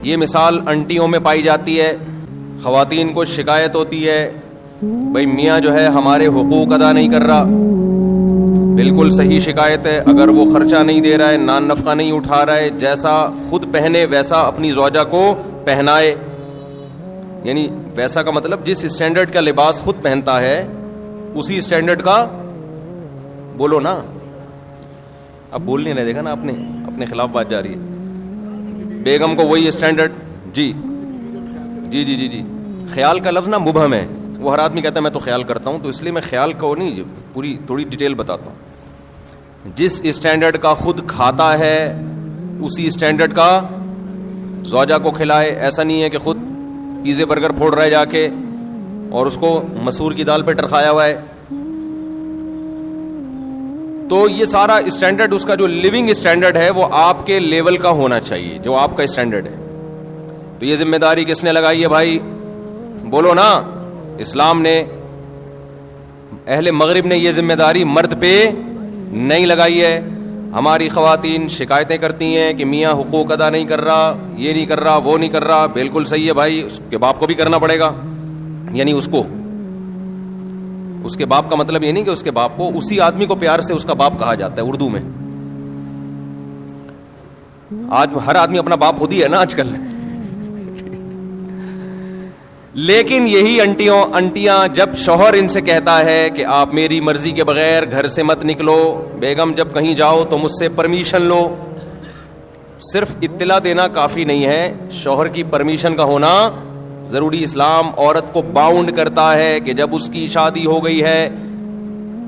یہ مثال انٹیوں میں پائی جاتی ہے. خواتین کو شکایت ہوتی ہے بھئی میاں جو ہے ہمارے حقوق ادا نہیں کر رہا. بالکل صحیح شکایت ہے. اگر وہ خرچہ نہیں دے رہا ہے, نان نفقہ نہیں اٹھا رہا ہے, جیسا خود پہنے ویسا اپنی زوجہ کو پہنائے, یعنی ویسا کا مطلب جس اسٹینڈرڈ کا لباس خود پہنتا ہے اسی اسٹینڈرڈ کا, بولو نا, اب بول نہیں رہے, دیکھا نا اپنے خلاف بات جا رہی ہے. بیگم کو وہی اسٹینڈرڈ. جی جی جی جی جی خیال کا لفظ نا مبہم ہے, وہ ہر آدمی کہتا ہے میں تو خیال کرتا ہوں, تو اس لیے میں خیال کو نہیں پوری تھوڑی ڈیٹیل بتاتا ہوں. جس اسٹینڈرڈ کا خود کھاتا ہے اسی اسٹینڈرڈ کا زوجہ کو کھلائے. ایسا نہیں ہے کہ خود پیزے برگر پھوڑ رہا ہے جا کے اور اس کو مسور کی دال پہ ٹرکھایا ہوا ہے. تو یہ سارا اسٹینڈرڈ, اس کا جو لیونگ اسٹینڈرڈ ہے وہ آپ کے لیول کا ہونا چاہیے, جو آپ کا اسٹینڈرڈ ہے. تو یہ ذمہ داری کس نے لگائی ہے بھائی؟ بولو نا. اسلام نے, اہل مغرب نے یہ ذمہ داری مرد پہ نہیں لگائی ہے. ہماری خواتین شکایتیں کرتی ہیں کہ میاں حقوق ادا نہیں کر رہا, یہ نہیں کر رہا, وہ نہیں کر رہا. بالکل صحیح ہے بھائی, اس کے باپ کو بھی کرنا پڑے گا. یعنی اس کے باپ کا مطلب یہ نہیں کہ اس کے باپ کو, اسی آدمی کو پیار سے اس کا باپ کہا جاتا ہے اردو میں. آج ہر آدمی اپنا باپ خود ہی ہے نا آج کل. لیکن یہی انٹیاں جب شوہر ان سے کہتا ہے کہ آپ میری مرضی کے بغیر گھر سے مت نکلو, بیگم جب کہیں جاؤ تو مجھ سے پرمیشن لو. صرف اطلاع دینا کافی نہیں ہے, شوہر کی پرمیشن کا ہونا ضروری. اسلام عورت کو باؤنڈ کرتا ہے کہ جب اس کی شادی ہو گئی ہے.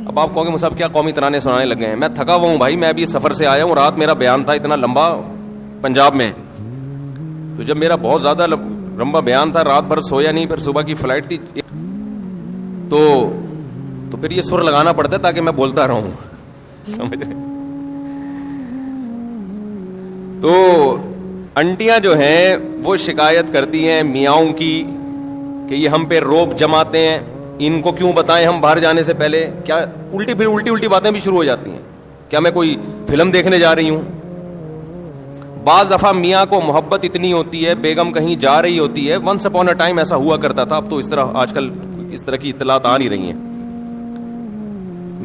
اب آپ کہو گے مصعب کیا قومی ترانے سنانے لگے ہیں؟ میں تھکا ہوا ہوں بھائی, میں ابھی سفر سے آیا ہوں, رات میرا بیان تھا اتنا لمبا پنجاب میں. تو جب میرا بہت زیادہ لمبا بیان تھا, رات بھر سویا نہیں, پھر صبح کی فلائٹ تھی, تو پھر یہ سر لگانا پڑتا ہے تاکہ میں بولتا رہوں, سمجھ رہے؟ تو انٹیاں جو ہیں وہ شکایت کرتی ہیں میاؤں کی کہ یہ ہم پہ روب جماتے ہیں. ان کو کیوں بتائیں ہم باہر جانے سے پہلے؟ کیا الٹی باتیں بھی شروع ہو جاتی ہیں. کیا میں کوئی فلم دیکھنے جا رہی ہوں؟ بعض دفعہ میاں کو محبت اتنی ہوتی ہے, بیگم کہیں جا رہی ہوتی ہے. ونس اپون اے ٹائم ایسا ہوا کرتا تھا, اب تو اس طرح آج کل اس طرح کی اطلاعات آ نہیں رہی ہیں.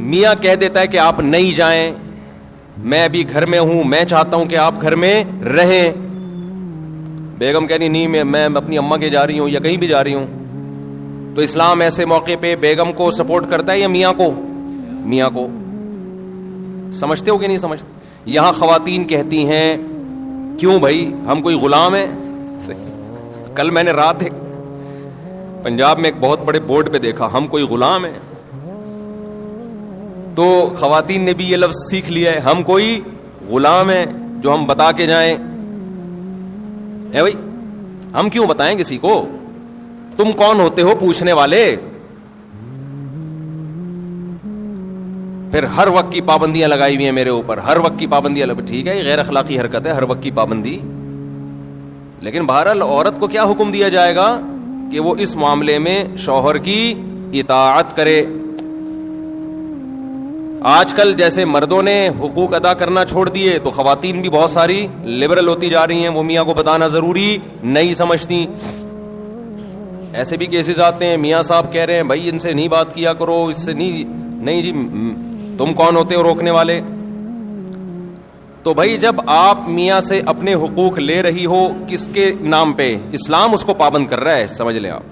میاں کہہ دیتا ہے کہ آپ نہیں جائیں, میں ابھی گھر میں ہوں, میں چاہتا ہوں کہ آپ گھر میں رہیں. بیگم کہنی نہیں, میں اپنی اماں کے جا رہی ہوں یا کہیں بھی جا رہی ہوں. تو اسلام ایسے موقع پہ بیگم کو سپورٹ کرتا ہے یا میاں کو؟ میاں کو. سمجھتے ہو کہ نہیں سمجھتے؟ یہاں خواتین کہتی ہیں کیوں بھائی ہم کوئی غلام ہیں؟ کل میں نے رات پنجاب میں ایک بہت بڑے بورڈ پہ دیکھا, ہم کوئی غلام ہیں. تو خواتین نے بھی یہ لفظ سیکھ لیا ہے, ہم کوئی غلام ہیں جو ہم بتا کے جائیں. اے بھائی ہم کیوں بتائیں کسی کو؟ تم کون ہوتے ہو پوچھنے والے؟ پھر ہر وقت کی پابندیاں لگائی ہوئی ہیں میرے اوپر, ہر وقت کی پابندیاں. ٹھیک ہے یہ غیر اخلاقی حرکت ہے, ہر وقت کی پابندی, لیکن بہرحال عورت کو کیا حکم دیا جائے گا کہ وہ اس معاملے میں شوہر کی اطاعت کرے. آج کل جیسے مردوں نے حقوق ادا کرنا چھوڑ دیے تو خواتین بھی بہت ساری لبرل ہوتی جا رہی ہیں, وہ میاں کو بتانا ضروری نہیں سمجھتی. ایسے بھی کیسز آتے ہیں, میاں صاحب کہہ رہے ہیں بھائی ان سے نہیں بات کیا کرو, اس سے نہیں جی, تم کون ہوتے ہو روکنے والے؟ تو بھائی جب آپ میاں سے اپنے حقوق لے رہی ہو کس کے نام پہ؟ اسلام اس کو پابند کر رہا ہے, سمجھ لیں آپ.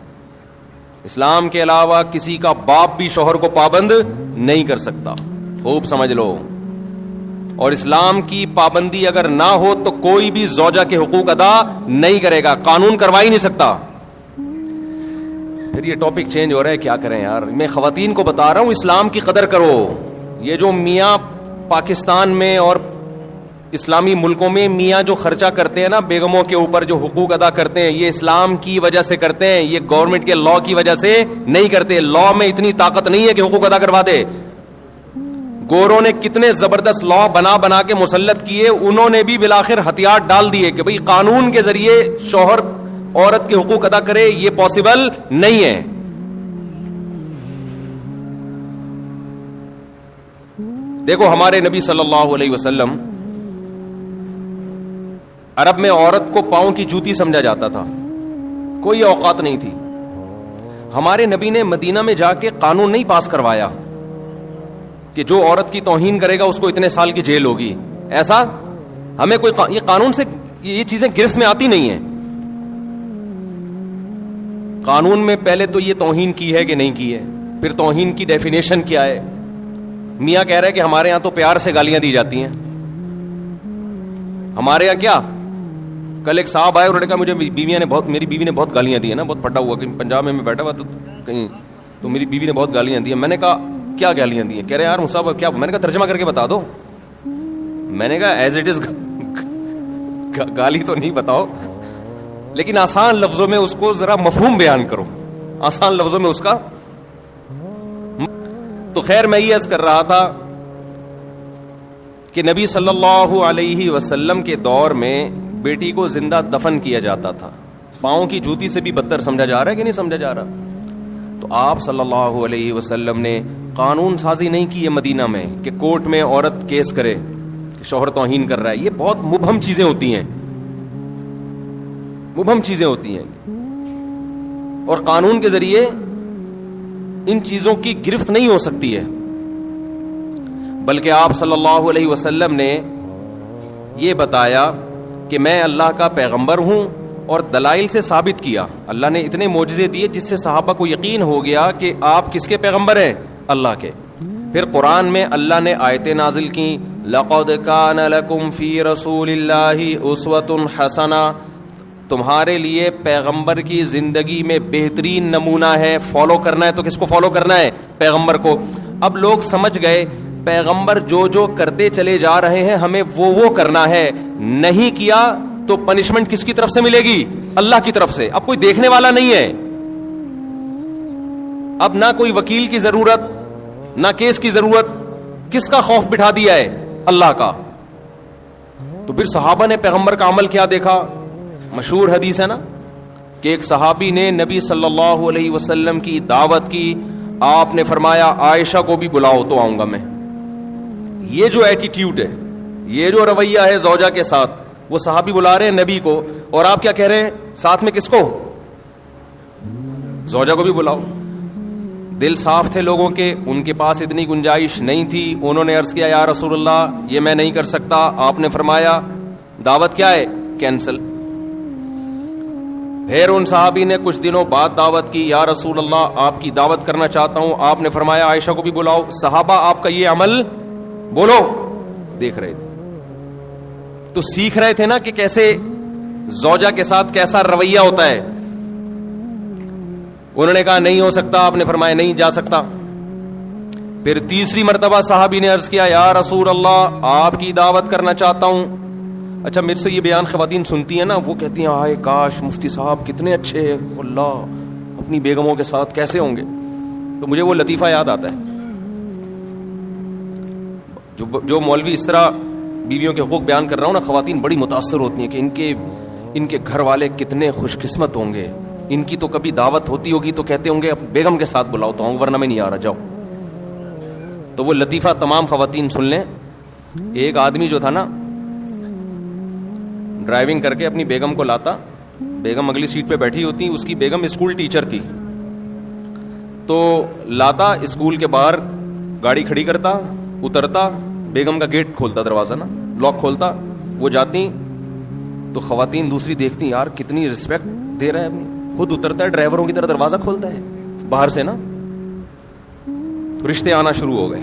اسلام کے علاوہ کسی کا باپ بھی شوہر کو پابند نہیں کر سکتا, خوب سمجھ لو. اور اسلام کی پابندی اگر نہ ہو تو کوئی بھی زوجہ کے حقوق ادا نہیں کرے گا, قانون کروا ہی نہیں سکتا. پھر یہ ٹاپک چینج ہو رہا ہے, کیا کریں یار. میں خواتین کو بتا رہا ہوں اسلام کی قدر کرو. یہ جو میاں پاکستان میں اور اسلامی ملکوں میں میاں جو خرچہ کرتے ہیں نا بیگموں کے اوپر, جو حقوق ادا کرتے ہیں, یہ اسلام کی وجہ سے کرتے ہیں, یہ گورنمنٹ کے لا کی وجہ سے نہیں کرتے. لا میں اتنی طاقت نہیں ہے کہ حقوق ادا کروا دے. گوروں نے کتنے زبردست لا بنا کے مسلط کیے, انہوں نے بھی بالآخر ہتھیار ڈال دیے کہ بھئی قانون کے ذریعے شوہر عورت کے حقوق ادا کرے, یہ پاسبل نہیں ہے. دیکھو ہمارے نبی صلی اللہ علیہ وسلم عرب میں عورت کو پاؤں کی جوتی سمجھا جاتا تھا, کوئی اوقات نہیں تھی. ہمارے نبی نے مدینہ میں جا کے قانون نہیں پاس کروایا کہ جو عورت کی توہین کرے گا اس کو اتنے سال کی جیل ہوگی. ایسا ہمیں کوئی یہ قانون سے یہ چیزیں گرفت میں آتی نہیں ہیں. قانون میں پہلے تو یہ توہین کی ہے کہ نہیں کی ہے, پھر توہین کی ڈیفینیشن کیا ہے. میاں کہہ رہے کہ ہمارے یہاں تو پیار سے گالیاں دی جاتی ہیں. ہمارے یہاں کیا, کل ایک صاحب آئے, انہوں نے کہا مجھے میری بیوی نے بہت گالیاں دی ہیں نا, بہت پھٹا ہوا کہ پنجاب میں بیٹھا ہوا کہیں, تو میری بیوی نے بہت گالیاں دی ہیں. میں نے کہا کیا گالیاں دی ہیں؟ کہہ رہے یار مصعب کیا؟ میں نے کہا ترجمہ کر کے بتا دو. میں نے کہا ایز اٹ از گالی تو نہیں بتاؤ, لیکن آسان لفظوں میں اس کو ذرا مفہوم بیان کرو, آسان لفظوں میں اس کا. تو خیر میں یہ عرض کر رہا تھا کہ نبی صلی اللہ علیہ وسلم کے دور میں بیٹی کو زندہ دفن کیا جاتا تھا. پاؤں کی جوتی سے بھی بدتر سمجھا جا رہا ہے کہ نہیں سمجھا جا رہا؟ تو آپ صلی اللہ علیہ وسلم نے قانون سازی نہیں کی ہے مدینہ میں کہ کورٹ میں عورت کیس کرے کہ شوہر توہین کر رہا ہے. یہ بہت مبہم چیزیں ہوتی ہیں, مبہم چیزیں ہوتی ہیں, اور قانون کے ذریعے ان چیزوں کی گرفت نہیں ہو سکتی ہے. بلکہ آپ صلی اللہ علیہ وسلم نے یہ بتایا کہ میں اللہ کا پیغمبر ہوں, اور دلائل سے ثابت کیا. اللہ نے اتنے معجزے دیے جس سے صحابہ کو یقین ہو گیا کہ آپ کس کے پیغمبر ہیں؟ اللہ کے. پھر قرآن میں اللہ نے آیتیں نازل کی, لَقَدْ كَانَ لَكُمْ فِي رَسُولِ اللَّهِ أُسْوَةٌ حَسَنَةٌ, تمہارے لیے پیغمبر کی زندگی میں بہترین نمونہ ہے. فالو کرنا ہے تو کس کو فالو کرنا ہے؟ پیغمبر کو. اب لوگ سمجھ گئے پیغمبر جو کرتے چلے جا رہے ہیں ہمیں وہ کرنا ہے, نہیں کیا تو پنشمنٹ کس کی طرف سے ملے گی؟ اللہ کی طرف سے. اب کوئی دیکھنے والا نہیں ہے, اب نہ کوئی وکیل کی ضرورت, نہ کیس کی ضرورت. کس کا خوف بٹھا دیا ہے؟ اللہ کا. تو پھر صحابہ نے پیغمبر کا عمل کیا دیکھا؟ مشہور حدیث ہے نا کہ ایک صحابی نے نبی صلی اللہ علیہ وسلم کی دعوت کی, آپ نے فرمایا عائشہ کو بھی بلاؤ تو آؤں گا میں. یہ جو ایٹیٹیوڈ ہے, یہ جو رویہ ہے زوجہ کے ساتھ, وہ صحابی بلا رہے ہیں نبی کو, اور آپ کیا کہہ رہے ہیں ساتھ میں کس کو؟ زوجہ کو بھی بلاؤ. دل صاف تھے لوگوں کے, ان کے پاس اتنی گنجائش نہیں تھی. انہوں نے عرض کیا یا رسول اللہ یہ میں نہیں کر سکتا. آپ نے فرمایا دعوت کیا ہے؟ کینسل. پھر ان صحابی نے کچھ دنوں بعد دعوت کی, یا رسول اللہ آپ کی دعوت کرنا چاہتا ہوں. آپ نے فرمایا عائشہ کو بھی بلاؤ. صحابہ آپ کا یہ عمل بولو دیکھ رہے تھے, تو سیکھ رہے تھے نا کہ کیسے زوجہ کے ساتھ کیسا رویہ ہوتا ہے. انہوں نے کہا نہیں ہو سکتا. آپ نے فرمایا نہیں جا سکتا. پھر تیسری مرتبہ صحابی نے عرض کیا یا رسول اللہ آپ کی دعوت کرنا چاہتا ہوں. اچھا میرے سے یہ بیان خواتین سنتی ہیں نا, وہ کہتی ہیں آئے کاش مفتی صاحب کتنے اچھے, اللہ اپنی بیگموں کے ساتھ کیسے ہوں گے. تو مجھے وہ لطیفہ یاد آتا ہے, جو مولوی اس طرح بیویوں کے حقوق بیان کر رہا ہوں نا, خواتین بڑی متاثر ہوتی ہیں کہ ان کے گھر والے کتنے خوش قسمت ہوں گے. ان کی تو کبھی دعوت ہوتی ہوگی تو کہتے ہوں گے بیگم کے ساتھ بلاؤ تو ہوں, ورنہ میں نہیں آ رہا, جاؤ. تو وہ لطیفہ تمام خواتین سن لیں. ایک آدمی جو تھا نا, ڈرائیونگ کر کے اپنی بیگم کو لاتا, بیگم اگلی سیٹ پہ بیٹھی ہوتی, اس کی بیگم اسکول ٹیچر تھی, تو لاتا اسکول کے باہر گاڑی کھڑی کرتا, اترتا, بیگم کا گیٹ کھولتا, دروازہ نا لاک کھولتا, وہ جاتی تو خواتین دوسری دیکھتی یار کتنی رسپیکٹ دے رہا ہے اپنی, خود اترتا ہے ڈرائیوروں کی طرح دروازہ کھولتا ہے باہر سے نا. رشتے آنا شروع ہو گئے.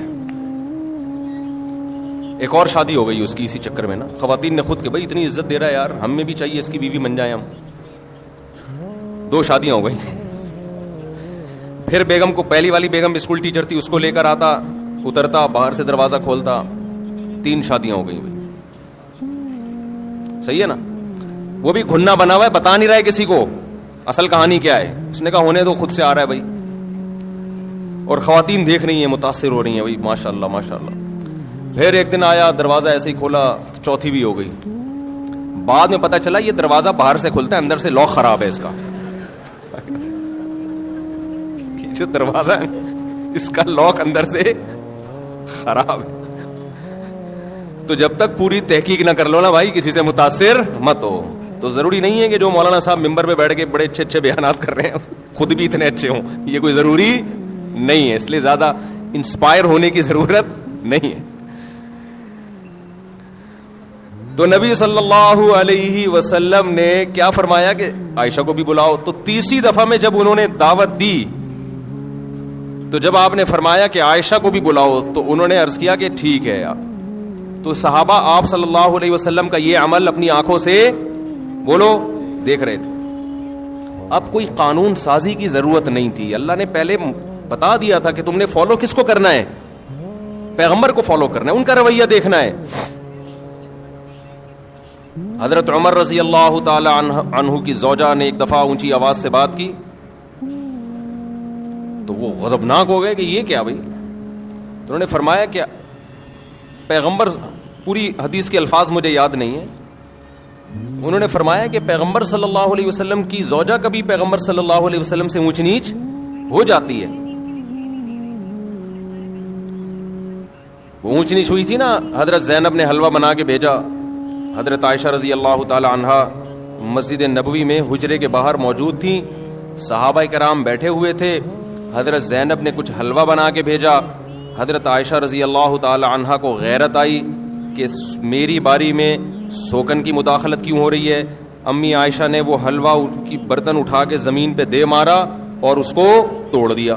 ایک اور شادی ہو گئی اس کی اسی چکر میں نا. خواتین نے خود کہ بھائی اتنی عزت دے رہا ہے یار, ہمیں بھی چاہیے اس کی بیوی بن جائیں ہم. 2 شادیاں ہو گئی. پھر بیگم کو, پہلی والی بیگم اسکول ٹیچر تھی, اس کو لے کر آتا, اترتا, باہر سے دروازہ کھولتا. 3 شادیاں ہو گئی بھائی. صحیح ہے نا. وہ بھی گھننا بنا ہوا ہے, بتا نہیں رہا ہے کسی کو اصل کہانی کیا ہے. اس نے کہا ہونے دو, خود سے آ رہا ہے بھائی. اور خواتین دیکھ رہی ہیں, متاثر ہو رہی ہیں بھائی, ماشاء اللہ ماشاء اللہ. پھر ایک دن آیا, دروازہ ایسے ہی کھولا, چوتھی بھی ہو گئی. بعد میں پتا چلا یہ دروازہ باہر سے کھلتا ہے, اندر سے لاک خراب ہے اس کا. جو دروازہ ہے اس کا لاک اندر سے خراب ہے. تو جب تک پوری تحقیق نہ کر لو نا بھائی کسی سے متاثر مت ہو. تو ضروری نہیں ہے کہ جو مولانا صاحب ممبر پہ بیٹھ کے بڑے اچھے اچھے بیانات کر رہے ہیں خود بھی اتنے اچھے ہوں, یہ کوئی ضروری نہیں ہے. اس لیے زیادہ انسپائر ہونے کی ضرورت نہیں ہے. تو نبی صلی اللہ علیہ وسلم نے کیا فرمایا کہ عائشہ کو بھی بلاؤ. تو تیسری دفعہ میں جب انہوں نے دعوت دی تو جب آپ نے فرمایا کہ عائشہ کو بھی بلاؤ تو انہوں نے عرض کیا کہ ٹھیک ہے. تو صحابہ آپ صلی اللہ علیہ وسلم کا یہ عمل اپنی آنکھوں سے بولو دیکھ رہے تھے. اب کوئی قانون سازی کی ضرورت نہیں تھی. اللہ نے پہلے بتا دیا تھا کہ تم نے فالو کس کو کرنا ہے, پیغمبر کو فالو کرنا ہے, ان کا رویہ دیکھنا ہے. حضرت عمر رضی اللہ تعالی عنہ کی زوجہ نے ایک دفعہ اونچی آواز سے بات کی تو وہ غضبناک ہو گئے کہ یہ کیا بھائی. تو انہوں نے فرمایا کہ پیغمبر, پوری حدیث کے الفاظ مجھے یاد نہیں ہیں, انہوں نے فرمایا کہ پیغمبر صلی اللہ علیہ وسلم کی زوجہ کبھی پیغمبر صلی اللہ علیہ وسلم سے اونچ نیچ ہو جاتی ہے. وہ اونچ نیچ ہوئی تھی نا, حضرت زینب نے حلوہ بنا کے بھیجا, حضرت عائشہ رضی اللہ تعالی عنہا مسجد نبوی میں حجرے کے باہر موجود تھیں, صحابہ کرام بیٹھے ہوئے تھے, حضرت زینب نے کچھ حلوہ بنا کے بھیجا. حضرت عائشہ رضی اللہ تعالی عنہا کو غیرت آئی کہ میری باری میں سوکن کی مداخلت کیوں ہو رہی ہے. امی عائشہ نے وہ حلوہ کی برتن اٹھا کے زمین پہ دے مارا اور اس کو توڑ دیا.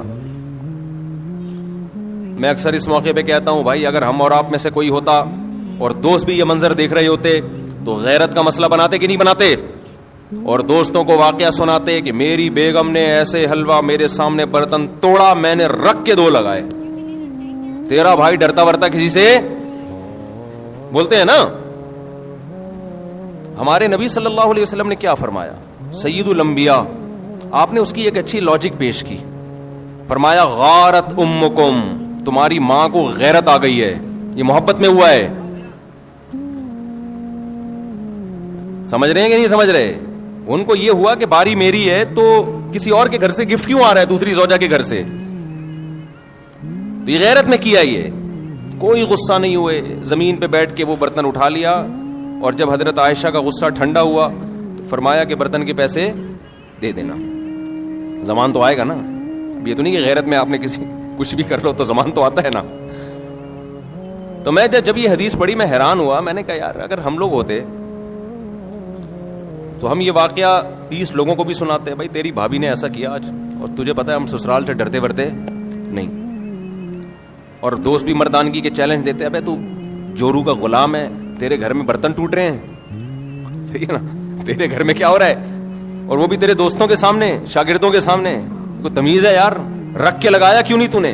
میں اکثر اس موقع پہ کہتا ہوں بھائی اگر ہم اور آپ میں سے کوئی ہوتا اور دوست بھی یہ منظر دیکھ رہے ہوتے تو غیرت کا مسئلہ بناتے کہ نہیں بناتے, اور دوستوں کو واقعہ سناتے کہ میری بیگم نے ایسے حلوہ میرے سامنے برتن توڑا, میں نے رکھ کے 2 لگائے. تیرا بھائی ڈرتا ورتا کسی سے بولتے ہیں نا. ہمارے نبی صلی اللہ علیہ وسلم نے کیا فرمایا, سید الانبیاء, آپ نے اس کی ایک اچھی لاجک پیش کی. فرمایا غارت امکم, تمہاری ماں کو غیرت آ گئی ہے, یہ محبت میں ہوا ہے. سمجھ رہے ہیں کہ نہیں سمجھ رہے؟ ان کو یہ ہوا کہ باری میری ہے تو کسی اور کے گھر سے گفٹ کیوں آ رہا ہے, دوسری زوجہ کے گھر سے. تو یہ غیرت میں کیا, یہ کوئی غصہ نہیں ہوئے, زمین پہ بیٹھ کے وہ برتن اٹھا لیا. اور جب حضرت عائشہ کا غصہ ٹھنڈا ہوا تو فرمایا کہ برتن کے پیسے دے دینا, زمان تو آئے گا نا. یہ تو نہیں کہ غیرت میں آپ نے کسی کچھ بھی کر لو تو زمان تو آتا ہے نا. تو میں جب یہ حدیث پڑھی میں حیران ہوا, میں نے کہا یار اگر ہم لوگ ہوتے تو ہم یہ واقعہ 30 لوگوں کو بھی سناتے ہیں, بھائی تیری بھابھی نے ایسا کیا آج, اور تجھے پتا ہے ہم سسرال سے ڈرتے ورتے نہیں. اور دوست بھی مردانگی کے چیلنج دیتے ہیں, ابے تو جورو کا غلام ہے, تیرے گھر میں برتن ٹوٹ رہے ہیں, صحیح ہے نا, تیرے گھر میں کیا ہو رہا ہے, اور وہ بھی تیرے دوستوں کے سامنے, شاگردوں کے سامنے. کوئی تمیز ہے یار, رکھ کے لگایا کیوں نہیں تو نے.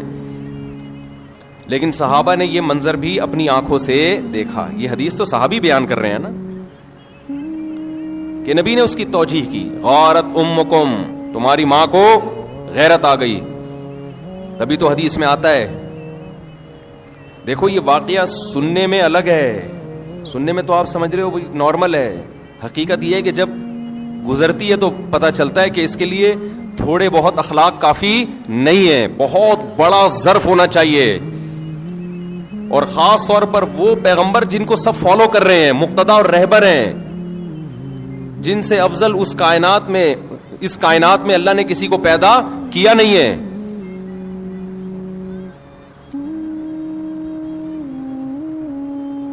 لیکن صحابہ نے یہ منظر بھی اپنی آنکھوں سے دیکھا. یہ حدیث تو صحابی بیان کر رہے ہیں نا, کہ نبی نے اس کی توجیح کی, غارت امکم, تمہاری ماں کو غیرت آ گئی. تبھی تو حدیث میں آتا ہے. دیکھو یہ واقعہ سننے میں الگ ہے, سننے میں تو آپ سمجھ رہے ہو بھائی نارمل ہے. حقیقت یہ ہے کہ جب گزرتی ہے تو پتہ چلتا ہے کہ اس کے لیے تھوڑے بہت اخلاق کافی نہیں ہے, بہت بڑا ظرف ہونا چاہیے. اور خاص طور پر وہ پیغمبر جن کو سب فالو کر رہے ہیں, مقتدا اور رہبر ہیں, جن سے افضل اس کائنات میں اللہ نے کسی کو پیدا کیا نہیں ہے.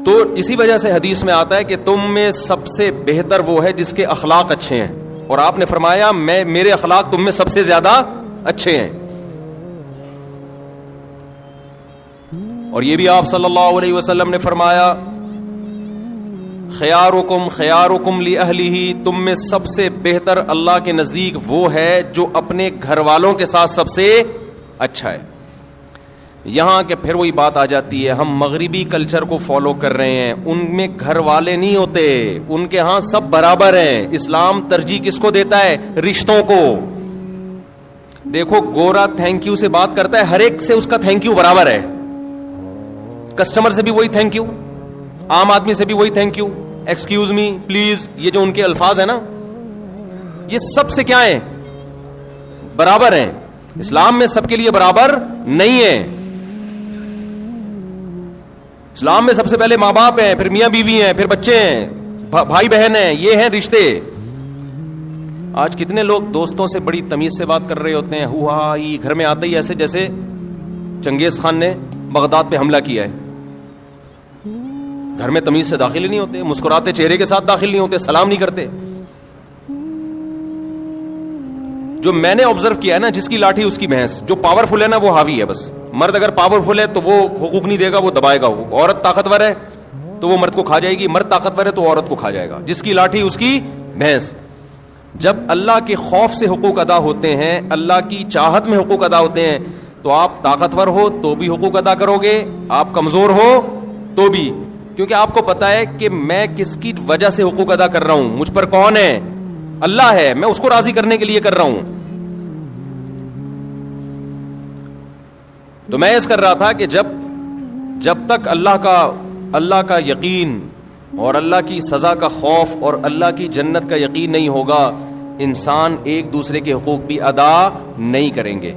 تو اسی وجہ سے حدیث میں آتا ہے کہ تم میں سب سے بہتر وہ ہے جس کے اخلاق اچھے ہیں, اور آپ نے فرمایا میرے اخلاق تم میں سب سے زیادہ اچھے ہیں. اور یہ بھی آپ صلی اللہ علیہ وسلم نے فرمایا خیارکم خیارکم لأہلہ, تم میں سب سے بہتر اللہ کے نزدیک وہ ہے جو اپنے گھر والوں کے ساتھ سب سے اچھا ہے. یہاں کہ پھر وہی بات آ جاتی ہے, ہم مغربی کلچر کو فالو کر رہے ہیں, ان میں گھر والے نہیں ہوتے, ان کے ہاں سب برابر ہیں. اسلام ترجیح کس کو دیتا ہے؟ رشتوں کو. دیکھو گورا تھینک یو سے بات کرتا ہے, ہر ایک سے اس کا تھینک یو برابر ہے. کسٹمر سے بھی وہی تھینک یو, عام آدمی سے بھی وہی thank you, excuse me, please, یہ جو ان کے الفاظ ہیں نا, یہ سب سے کیا ہیں؟ برابر ہیں. اسلام میں سب کے لیے برابر نہیں ہے. اسلام میں سب سے پہلے ماں باپ ہیں، پھر میاں بیوی ہیں، پھر بچے ہیں، بھائی بہن ہیں، یہ ہیں رشتے. آج کتنے لوگ دوستوں سے بڑی تمیز سے بات کر رہے ہوتے ہیں، ہوا ہی گھر میں آتے ہی ایسے جیسے چنگیز خان نے بغداد پہ حملہ کیا ہے. گھر میں تمیز سے داخل ہی نہیں ہوتے، مسکراتے چہرے کے ساتھ داخل نہیں ہوتے، سلام نہیں کرتے. جو میں نے آبزرو کیا ہے نا، جس کی لاٹھی اس کی بھینس. جو پاورفل ہے نا وہ حاوی ہے بس. مرد اگر پاورفل ہے تو وہ حقوق نہیں دے گا، وہ دبائے گا حقوق. عورت طاقتور ہے تو وہ مرد کو کھا جائے گی، مرد طاقتور ہے تو عورت کو کھا جائے گا. جس کی لاٹھی اس کی بھینس. جب اللہ کے خوف سے حقوق ادا ہوتے ہیں، اللہ کی چاہت میں حقوق ادا ہوتے ہیں، تو آپ طاقتور ہو تو بھی حقوق ادا کرو گے، آپ کمزور ہو تو بھی. کیونکہ آپ کو پتا ہے کہ میں کس کی وجہ سے حقوق ادا کر رہا ہوں، مجھ پر کون ہے؟ اللہ ہے. میں اس کو راضی کرنے کے لیے کر رہا ہوں. تو میں اس کر رہا تھا کہ جب تک اللہ کا یقین اور اللہ کی سزا کا خوف اور اللہ کی جنت کا یقین نہیں ہوگا، انسان ایک دوسرے کے حقوق بھی ادا نہیں کریں گے.